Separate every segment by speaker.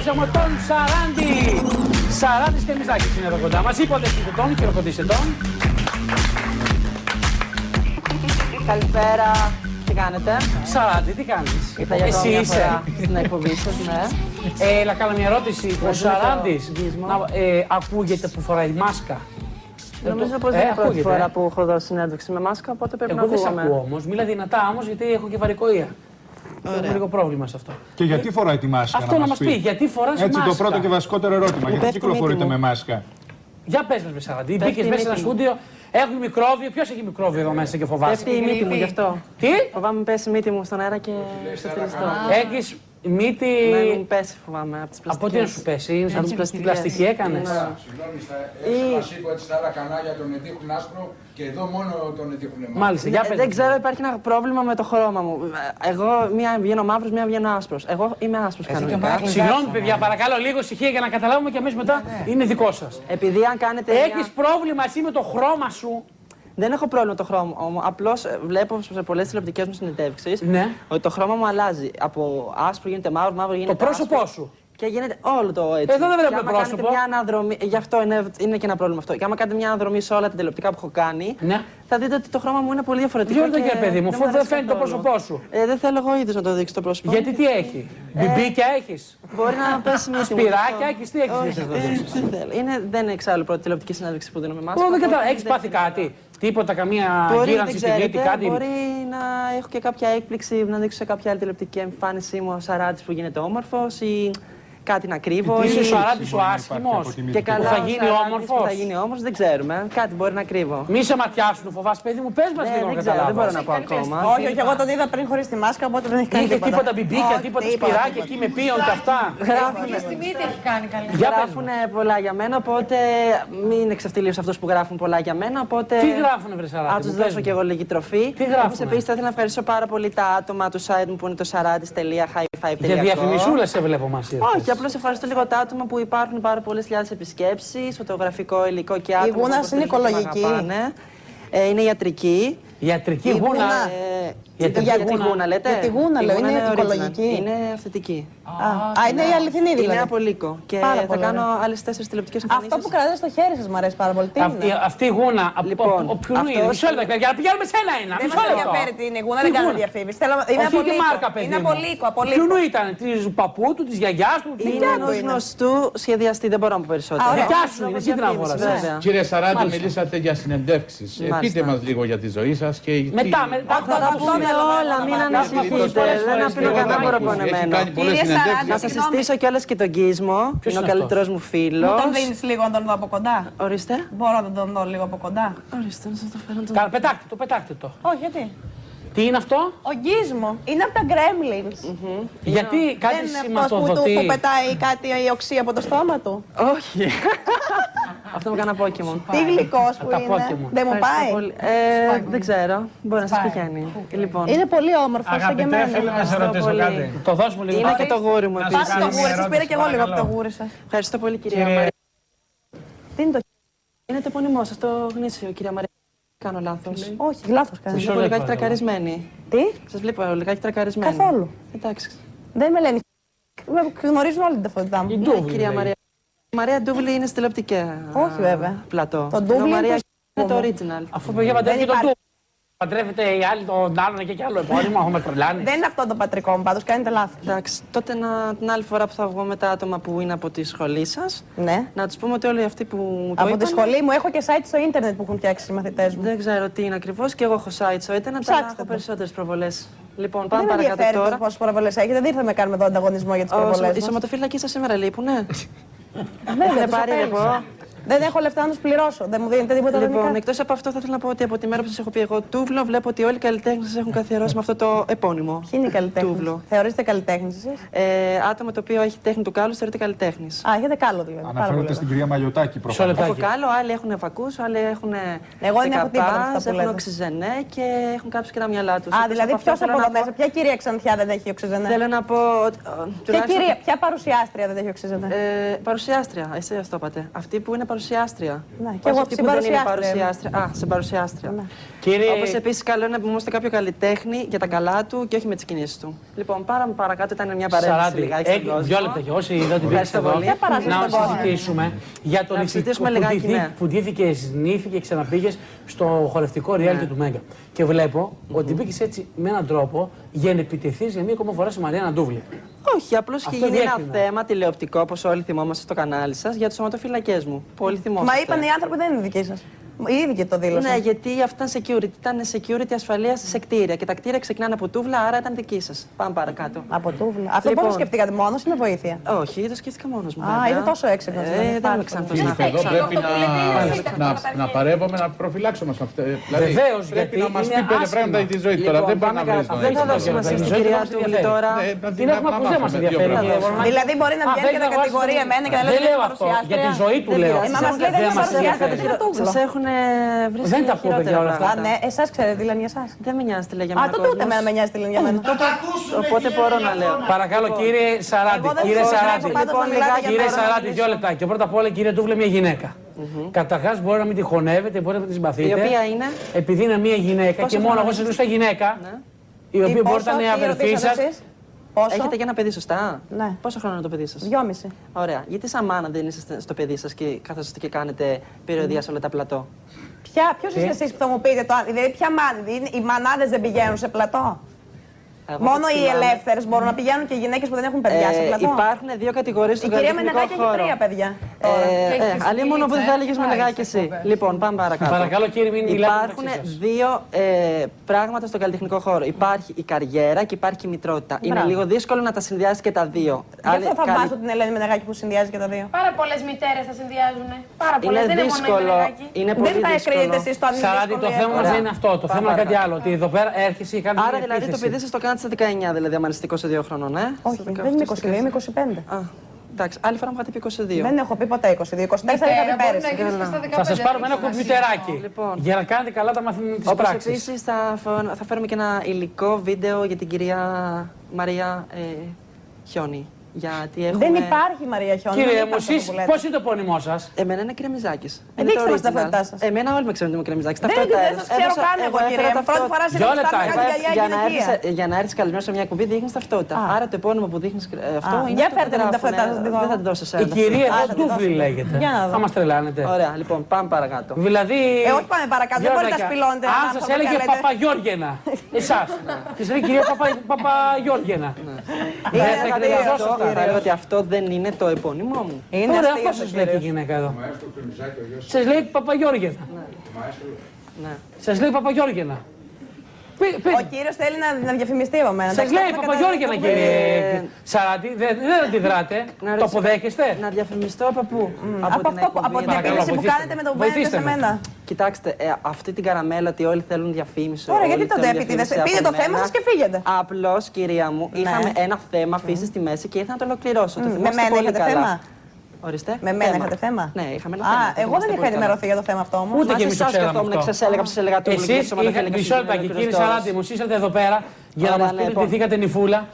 Speaker 1: καλωσορίσαμε τον Σαράντη. Σαράντης και Μιζάκης είναι εδώ κοντά μας. Υποδεχτείτε τον, χειροκροτήστε τον.
Speaker 2: Καλησπέρα. Τι κάνετε?
Speaker 1: Σαράντη, τι κάνεις?
Speaker 2: Εσύ είσαι στην εκπομπή σας, ναι.
Speaker 1: Να κάνω μια ερώτηση. Ο Σαράντης ακούγεται που φοράει μάσκα?
Speaker 2: Νομίζω πως δεν είναι η πρώτη φορά που έχω δώσει συνέντευξη με μάσκα, οπότε πρέπει να ακούγομαι.
Speaker 1: Εγώ δεν σε ακούω όμως. Μίλα δυνατά όμως, γιατί έχω και βαρικοεία. Έχω λίγο πρόβλημα σε αυτό.
Speaker 3: Και γιατί φοράει τη μάσκα?
Speaker 1: Αυτό να μας πει, γιατί φοράς
Speaker 3: έτσι
Speaker 1: μάσκα?
Speaker 3: το πρώτο και βασικότερο ερώτημα. Γιατί κυκλοφορείτε με μάσκα?
Speaker 1: Για πες μας, Σαράντη. Μπήκες μέσα σε ένα στούντιο, έχουν μικρόβιο. Ποιος έχει μικρόβιο εδώ μέσα και φοβάσαι?
Speaker 2: Πέφτει η μύτη μου γι' αυτό.
Speaker 1: Τι?
Speaker 2: Φοβάμαι πέσει η μύτη μου στον αέρα και σε θυλιστώ.
Speaker 1: Έχεις μύτη.
Speaker 2: Να μην πέσει, φοβάμαι, από τις πλαστικές.
Speaker 1: Από τι να σου πέσει, είναι από την πλαστική έκανες?
Speaker 4: Συγγνώμη, σας είπα ότι στα άλλα κανάλια τον ετύχουν άσπρο και εδώ μόνο τον ετύχουν μαύρο.
Speaker 1: Μάλιστα, για πες.
Speaker 2: Δεν ξέρω, υπάρχει ένα πρόβλημα με το χρώμα μου. Εγώ μία βγαίνω μαύρος, μία βγαίνω άσπρος. Εγώ είμαι άσπρος κανονικά.
Speaker 1: Συγγνώμη, παιδιά, παρακαλώ λίγο ησυχία για να καταλάβουμε και αμέσως μετά είναι δικό σας.
Speaker 2: Επειδή αν κάνετε.
Speaker 1: Έχεις πρόβλημα εσύ με το χρώμα σου?
Speaker 2: Δεν έχω πρόβλημα το χρώμα μου. Απλώς βλέπω σε πολλές τηλεοπτικές μου συνεντεύξεις ότι το χρώμα μου αλλάζει. Από άσπρο γίνεται μαύρο, μαύρο γίνεται.
Speaker 1: Το πρόσωπό σου.
Speaker 2: Και γίνεται όλο το έτσι.
Speaker 1: Εδώ δεν βλέπουμε πρόσωπο.
Speaker 2: Κάνετε μια αναδρομή, γι' αυτό είναι και ένα πρόβλημα αυτό. Και άμα κάνετε μια αναδρομή σε όλα τα τηλεοπτικά που έχω κάνει, θα δείτε ότι το χρώμα μου είναι πολύ διαφορετικό.
Speaker 1: Διόρθω και παιδί μου, αφού δεν φαίνεται το πρόσωπό σου.
Speaker 2: Δεν θέλω εγώ ίδιος να το δείξω το πρόσωπο.
Speaker 1: Γιατί τι έχει? Μπιμπίκια έχεις?
Speaker 2: Μπορεί να πέσει μια
Speaker 1: σπυράκια έχεις? Τι έχεις?
Speaker 2: Δεν είναι εξάλλου πρώτη τηλεοπτική συνέντευξη που δίνω με μάσκα.
Speaker 1: Έχεις πάθει κάτι? Τίποτα, καμία γύρανση στη μύτη, κάτι?
Speaker 2: Μπορεί να έχω και κάποια έκπληξη να δείξω σε κάποια άλλη τηλεοπτική εμφάνισή μου ο Σαράντης που γίνεται όμορφος ή κάτι να κρύβω.
Speaker 1: Είσαι ο Σαράντης ο άσχημος
Speaker 2: και καλά
Speaker 1: θα γίνει όμορφος?
Speaker 2: Θα γίνει όμορφος, δεν ξέρουμε. Κάτι μπορεί να κρύβω.
Speaker 1: Μη σε ματιάσουν, φοβάσαι παιδί μου, πες μας λίγο να καταλάβω.
Speaker 2: Δεν μπορώ να πω ακόμα.
Speaker 5: Όχι, εγώ τον είδα πριν χωρίς τη μάσκα, οπότε δεν έχει κάνει
Speaker 1: τίποτα. Τίποτα μπιμπίκια, τίποτα σπυράκια εκεί με πίον και αυτά?
Speaker 5: Και στη μύτη έχει κάνει καλή.
Speaker 2: Γράφουν πολλά για μένα, οπότε μην εξευτελίωσω αυτούς που γράφουν πολλά για μένα.
Speaker 1: Τι γράφουνε, βρε Σαράντη?
Speaker 2: Να τους δώσω και εγώ λίγη τροφή.
Speaker 1: Τι γράφουνε?
Speaker 2: Επίσης θα ήθελα να ευχαριστήσω πάρα πολύ τα άτομα του site μου που είναι το sarantis.highfive.com.
Speaker 1: Για διαφημισούλες σε βλέπω μας.
Speaker 2: Όχι, απλώς ευχαριστώ λίγο τα άτομα που υπάρχουν πάρα πολλές χιλιάδες επισκέψεις, φωτογραφικό υλικό και άτομα.
Speaker 5: Η Γούνας είναι οικολογική.
Speaker 2: Είναι ιατρική.
Speaker 1: Ιατρική Γούνα.
Speaker 2: Για τη Γούνα λέτε?
Speaker 5: Για τη Γούνα λέω, είναι οικολογική.
Speaker 2: Είναι αυθεντική.
Speaker 5: Είναι η αληθινή δηλαδή.
Speaker 2: Είναι από λύκο. Και θα κάνω άλλες 4 τηλεοπτικές εμφανίσεις.
Speaker 5: Αυτό που κρατάτε στο χέρι σας μου αρέσει πάρα πολύ. Τι είναι?
Speaker 1: Αυτή η Γούνα, από ποιον είναι? Μισό λεπτό, για να πηγαίνουμε σε ένα.
Speaker 5: Δεν μας ενδιαφέρει τι είναι η Γούνα, δεν κάνω διαφήμιση. Είναι από λύκο. Είναι από λύκο.
Speaker 1: Ποιον ήταν, της παππού του, της γιαγιάς του?
Speaker 2: Είναι ενός γνωστού σχεδιαστή, δεν μπορώ να πω περισσότερο.
Speaker 1: Δικιά σου είναι, εσύ την αγόρασες.
Speaker 6: Κύριε Σαράντη, μιλήσατε για συνεντεύξεις. Πείτε μας λίγο για τη ζωή σας και.
Speaker 1: Μετά
Speaker 2: θα τα πούμε όλα, μην ανησυχείτε. Δεν αφήνω κανένα παραπονεμένο. Να σας συστήσω κιόλας και τον Κίσμο, είναι ο καλύτερος μου φίλος.
Speaker 5: Μου τον δίνεις λίγο να τον δω από κοντά?
Speaker 2: Ορίστε.
Speaker 5: Μπορώ να τον δω λίγο από κοντά?
Speaker 2: Ορίστε, να σας το φέρω.
Speaker 1: Πετάξτε το.
Speaker 5: Όχι, γιατί?
Speaker 1: Τι είναι αυτό?
Speaker 5: Ο Γκίσμο. Είναι από τα Gremlins.
Speaker 1: Γιατί κάτι σηματοδοτεί?
Speaker 5: Δεν είναι αυτός που πετάει κάτι οξύ από το στόμα του?
Speaker 2: Όχι. Αυτό μου κάνα Pokémon.
Speaker 5: Τι γλυκός που είναι. Δεν μου πάει?
Speaker 2: Δεν ξέρω. Μπορεί να σας πηγαίνει.
Speaker 5: Είναι πολύ όμορφο σαν και εμένα.
Speaker 6: Θέλω να σε ρωτήσω κάτι.
Speaker 1: Το δώσουμε λίγο.
Speaker 2: Είναι και το γούρι μου επίσης.
Speaker 5: Πάρτε το γούρι σας, πήρα και εγώ λίγο από το γούρι σας.
Speaker 2: Ευχαριστώ πολύ κυρία Μαρία.
Speaker 5: Τι είναι το?
Speaker 2: Είναι το επώνυμό σας, το γνήσιο κυρία Μαρία. Κάνω λάθος.
Speaker 5: Όχι, λάθος κάνεις.
Speaker 2: Σας βλέπω λιγάκι τρακαρισμένη.
Speaker 5: Τι?
Speaker 2: Σας βλέπω λιγάκι τρακαρισμένη.
Speaker 5: Καθόλου.
Speaker 2: Εντάξει.
Speaker 5: Δεν με λένε. Γνωρίζουν όλη την ταυτότητά μου.
Speaker 2: Κυρία Μαρία. Η Μαρία Ντούβλη είναι στη τηλεοπτική.
Speaker 5: Όχι βέβαια.
Speaker 2: Πλατό.
Speaker 5: Το Ντούβλη
Speaker 2: Μαρία
Speaker 5: είναι
Speaker 2: το original.
Speaker 1: Αφού παιδιά παντρεύει τον Ντούβλη. Παντρεύεται η άλλη τον άλλον και άλλο επώνυμο, έχουμε τρελάνει.
Speaker 5: Δεν είναι αυτό το πατρικό μου, πάντως κάνετε λάθος.
Speaker 2: Εντάξει, τότε την άλλη φορά που θα βγω με τα άτομα που είναι από τη σχολή σας,
Speaker 5: Ναι.
Speaker 2: να τους πούμε ότι όλοι αυτοί που μου το
Speaker 5: Από
Speaker 2: είπαν,
Speaker 5: τη σχολή μου έχω και site στο ίντερνετ που έχουν φτιάξει οι μαθητές μου.
Speaker 2: δεν ξέρω τι είναι ακριβώς και εγώ έχω site στο ίντερνετ, αλλά
Speaker 5: Ψάξτε
Speaker 2: έχω
Speaker 5: το.
Speaker 2: περισσότερες προβολές. Λοιπόν,
Speaker 5: Δεν
Speaker 2: πάμε
Speaker 5: με
Speaker 2: παρακάτω
Speaker 5: ενδιαφέρει
Speaker 2: τώρα.
Speaker 5: πόσες προβολές έχετε, δεν ήρθαμε να κάνουμε εδώ ανταγωνισμό για τις προβολές
Speaker 2: Οι
Speaker 5: μας.
Speaker 2: σωματοφύλακοι σας σήμερα λείπουνε.
Speaker 5: Βέβαια, τους
Speaker 2: πάρει
Speaker 5: απέλυσα.
Speaker 2: ρεπό.
Speaker 5: Δεν έχω λεφτά να τους πληρώσω, δεν μου δίνετε τίποτα
Speaker 2: Λοιπόν,
Speaker 5: δανεικά.
Speaker 2: εκτός από αυτό, θα ήθελα να πω ότι από τη μέρα που σας έχω πει εγώ τούβλο, βλέπω ότι όλοι οι καλλιτέχνες σας έχουν καθιερώσει με αυτό το επώνυμο.
Speaker 5: Ποιοι είναι οι καλλιτέχνες?
Speaker 2: Τούβλο.
Speaker 5: Θεωρείστε καλλιτέχνες εσείς?
Speaker 2: Άτομο το οποίο έχει τέχνη του κάλου θεωρείται καλλιτέχνης.
Speaker 5: Α, έχετε κάλο δηλαδή. Πάρα πολύ
Speaker 3: Αναφέρεται στην κυρία Μαγιωτάκη προφανώς.
Speaker 2: Έχω κάλο, άλλοι έχουν φακούς, άλλοι έχουν.
Speaker 5: Εγώ δεν έχω τίποτα από αυτά που
Speaker 2: έχουν
Speaker 5: λέτε.
Speaker 2: οξυζενέ και έχουν κάψει και τα μυαλά τους.
Speaker 5: Α, δηλαδή ποιος από εδώ μέσα, ποια κυρία Ξανθιά δεν έχει οξυζενέ?
Speaker 2: Θέλω να πω.
Speaker 5: Ποια παρουσιάστρια δεν έχει οξυζενέ?
Speaker 2: Παρουσιάστρια, εσύ το είπατε. Αυτή που είναι παρουσιάστρια. συμπαρουσιάστρια.
Speaker 5: Ναι, και
Speaker 2: Όχι
Speaker 5: εγώ
Speaker 2: αυτή που δεν είναι
Speaker 5: συμπαρουσιάστρια.
Speaker 2: παρουσιάστρια. Α, συμπαρουσιάστρια.
Speaker 1: Κύριε...
Speaker 2: Όπως επίσης καλό είναι να επιμονούμε κάποιο καλλιτέχνη για τα καλά του και όχι με τις κινήσεις του. Λοιπόν, πάραμε παρακάτω, ήταν μια παρέμβαση λιγάκι στον κόσμο.
Speaker 1: 2 λεπτά και όσοι είδα ότι
Speaker 2: Ευχαριστώ
Speaker 1: εδώ,
Speaker 2: πολύ.
Speaker 1: να συζητήσουμε για τον ηθικό που ντύθηκε, συνήθη και ξαναπήγε στο χορευτικό reality του Μέγκα. Και βλέπω ότι μπήκε έτσι με έναν τρόπο για να επιτεθείς για μία ακόμα φορά στη Μαριάννα Ντούβλη.
Speaker 2: Όχι, απλώς είχε γίνει ένα θέμα τηλεοπτικό, όπως όλοι θυμόμαστε στο κανάλι σας, για τους σωματοφυλακές μου. Πολύ θυμόμαστε.
Speaker 5: Μα είπαν οι άνθρωποι δεν είναι δικοί σας. Οι ίδιοι και το δήλωσαν.
Speaker 2: Ναι, γιατί αυτά ήταν security ασφαλεία σε κτίρια. Και τα κτίρια ξεκινάνε από Τούβλα, άρα ήταν δική σας. Πάμε παρακάτω.
Speaker 5: Από Τούβλα. Αυτό πώς το σκεφτήκατε μόνος ή με βοήθεια?
Speaker 2: Όχι, το σκέφτηκα μόνος μου.
Speaker 5: Α, είναι τόσο έξυπνος.
Speaker 2: Δεν είμαι ξανθός.
Speaker 6: Εδώ πρέπει να παρεύομαι, να προφυλάξουμε σε αυτό.
Speaker 1: Βεβαίως,
Speaker 6: πρέπει
Speaker 1: γιατί
Speaker 6: να μας πει
Speaker 1: είναι
Speaker 6: 5 πράγματα για τη ζωή τώρα. Δεν πάει να βρει τον
Speaker 2: Δεν θα δώσω σημασία στην κυρία Τούβλη τώρα.
Speaker 1: Την έχουμε ακούσει, δεν μας ενδιαφέρει.
Speaker 5: Δηλαδή μπορεί να βγαίνει και να κατηγορεί εμένα και να λέει
Speaker 1: δεν λέω αυτό. Για τη ζωή του λέω.
Speaker 5: Μα μας λέει δεν είναι παρουσιάστρια.
Speaker 2: Σας έχουν βρει.
Speaker 1: Δεν τα πω, παιδιά, όλα αυτά.
Speaker 5: Ναι, εσάς ξέρετε τι λένε για εσάς.
Speaker 2: Δεν με νοιάζει τι λέει για μένα.
Speaker 5: Α, τότε ούτε εμένα με νοιάζει τι λένε για μένα.
Speaker 2: Οπότε μπορώ να λέω.
Speaker 1: Παρακαλώ, κύριε Σαράντη. Κύριε Σαράντη, κύριε Σαράντη, 2 λεπτά. Και πρώτα απ' όλα, κύριε Τούβλε, μια γυναίκα. Καταρχάς, μπορεί να μην τη χωνεύετε, μπορεί να μην τη συμπαθείτε.
Speaker 2: Η οποία είναι.
Speaker 1: Επειδή είναι μια γυναίκα και μόνο εγώ συζητούσα γυναίκα, η οποία μπορεί να είναι αδερφή σας.
Speaker 2: Έχετε και ένα παιδί, σωστά?
Speaker 5: Ναι.
Speaker 2: Πόσο χρόνο είναι το παιδί σας?
Speaker 5: 2,5.
Speaker 2: Ωραία. Γιατί σαν μάνα δεν είστε στο παιδί σας και καθόσαστε και κάνετε περιοδία σε όλα τα πλατό?
Speaker 5: Ποιος είστε εσείς που θα μου πείτε το άλλο? Δηλαδή, οι μανάδες δεν πηγαίνουν σε πλατό? Μόνο οι ελεύθερες μπορούν να πηγαίνουν και οι γυναίκες που δεν έχουν παιδιά σε πλατό?
Speaker 2: Υπάρχουν 2 κατηγορίες στον καλλιτεχνικό χώρο.
Speaker 5: Η κυρία Μενεγάκη έχει 3 παιδιά.
Speaker 2: Αλλή μόνο που δεν θα έλεγες Μενεγάκη εσύ. Λοιπόν, πάμε παρακάτω.
Speaker 1: Παρακαλώ, κύριε, μην μιλάτε.
Speaker 2: Υπάρχουν 2 πράγματα στον καλλιτεχνικό χώρο. Υπάρχει η καριέρα και υπάρχει η μητρότητα. Είναι λίγο δύσκολο να τα συνδυάσει και τα δύο.
Speaker 5: Γι' αυτό θαυμάζω την Ελένη Μενεγάκη που συνδυάζει και τα δύο.
Speaker 7: Πάρα πολλές μητέρες θα συνδυάζουν. Πάρα πολλές.
Speaker 2: Είναι δύσκολο. Είναι πολύ δύσκολο.
Speaker 5: Δεν θα εκρίνετε εσείς το αν είναι
Speaker 1: Σαράντη, το θέμα μας δεν είναι αυτό. Το θέμα είναι κάτι άλλο. Ότι εδώ πέρα έρχεσαι ή κάνει.
Speaker 2: Άρα δηλαδή το παιδί σας το κάνετε στα 19, δηλαδή αμανιστικό σε 2 χρονών,
Speaker 5: Όχι, δεν είμαι 22, είμαι 25.
Speaker 2: Α, εντάξει, άλλη φορά μου είχατε πει 22.
Speaker 5: Δεν έχω πει ποτέ 22, 24 είχα πει πέρυσι.
Speaker 1: Θα σας πάρουμε ένα κομπιουτεράκι για να κάνετε καλά τα μαθήματα της πράξης.
Speaker 2: Όπως επίσης θα φέρουμε και ένα υλικό βίντεο για την κυρία Μαρία Χιόνι.
Speaker 5: Δεν υπάρχει Μαρία Χιόνι.
Speaker 1: Κύριε μου, εσείς πώς είναι το επώνυμό σας?
Speaker 2: Εμένα είναι Κρεμιζάκης.
Speaker 5: Δεν ήξερα την ταυτότητά σας.
Speaker 2: Εμένα όλοι με ξέρουν ότι είμαι Κρεμιζάκης.
Speaker 5: Δεν σας ξέρω καν εγώ, κύριε. Πρώτη φορά
Speaker 2: για να έρθεις καλεσμένος σε μια εκπομπή δείχνεις ταυτότητα. Άρα το επώνυμο που δείχνεις αυτό είναι.
Speaker 5: Για φέρτε την ταυτότητά σας.
Speaker 2: Δεν θα την δώσω σε ένα.
Speaker 1: Η κυρία Ντούβλη λέγεται. Θα μας τρελάνετε.
Speaker 2: Ωραία, λοιπόν, πάμε παρακάτω.
Speaker 1: Δηλαδή.
Speaker 5: Όχι, πάμε παρακάτω. Δεν μπορείτε να σπηλώνετε.
Speaker 1: Αν σας έλεγε Παπαγιώργενα. Εσάς. Της λέει κυρία Παπαγιώργενα.
Speaker 2: Θα λέω ότι αυτό δεν είναι το επώνυμό μου.
Speaker 1: Ωραία, αυτό σας λέει η γυναίκα εδώ. Σας λέει Παπαγιώργενα. Σας λέει Παπαγιώργενα.
Speaker 5: Ο κύριος θέλει να διαφημιστεί από μένα.
Speaker 1: Σας λέει Παπαγιώργενα, κύριε Σαράντη. Δεν αντιδράτε. Το αποδέχεστε?
Speaker 2: Να διαφημιστώ από πού?
Speaker 5: Από την διαφήμιση που κάνετε με τον Βέντε σε μένα.
Speaker 2: Κοιτάξτε, αυτή την καραμέλα ότι όλοι θέλουν διαφήμιση.
Speaker 5: Ωραία, γιατί τότε πείτε το θέμα σας και φύγετε.
Speaker 2: Απλώς, κυρία μου, είχαμε ένα θέμα, αφήσει στη μέση και ήρθα να το ολοκληρώσω.
Speaker 5: Με μένα είχατε θέμα?
Speaker 2: Ορίστε.
Speaker 5: Με μένα είχατε θέμα?
Speaker 2: Ναι, είχαμε ένα θέμα.
Speaker 5: Εγώ δεν είχα ενημερωθεί για το θέμα αυτό όμως.
Speaker 1: Ούτε και εμείς το ξέραμε αυτό.
Speaker 2: Σας έλεγα το
Speaker 1: εσείς μισό λεπτάκι, κύριε Σαράντη, μου ήσατε εδώ πέρα για να μας πείτε ότι ντυθήκατε νυφούλα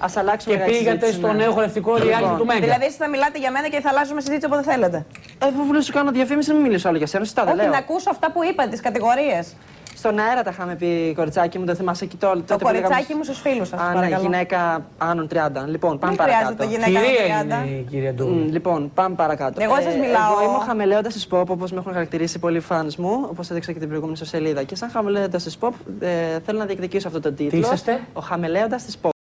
Speaker 1: και πήγατε στο νέο χορευτικό reality του Μέγκα.
Speaker 5: Δηλαδή εσείς θα μιλάτε για μένα και θα αλλάζουμε συζήτηση όποτε θέλετε.
Speaker 2: Αφού σου κάνω διαφήμιση, μην μιλήσω άλλο για σένα. Σωστά, δεν λέω.
Speaker 5: Όχι, να ακούσω αυτά που είπατε, τις κατηγορίες.
Speaker 2: Στον αέρα τα είχαμε πει, κοριτσάκι μου, δεν θυμάσαι και το.
Speaker 5: Το κοριτσάκι μου στους φίλους σας.
Speaker 2: Ναι, γυναίκα άνω 30. Λοιπόν, πάμε παρακάτω.
Speaker 5: Το γυναίκα άνω 30.
Speaker 1: Είναι η κυρία Ντούβλη.
Speaker 2: Λοιπόν, πάμε παρακάτω.
Speaker 5: Εγώ σας μιλάω.
Speaker 2: Εγώ είμαι ο χαμελέοντας της pop, όπως με έχουν χαρακτηρίσει πολλοί φανς μου, όπως έδειξα και την προηγούμενη σελίδα. Και σαν χαμελέοντας της pop, θέλω να διεκδικήσω αυτό το τίτλο.
Speaker 1: Τι είσαστε?
Speaker 2: Ο χαμελέοντας της pop.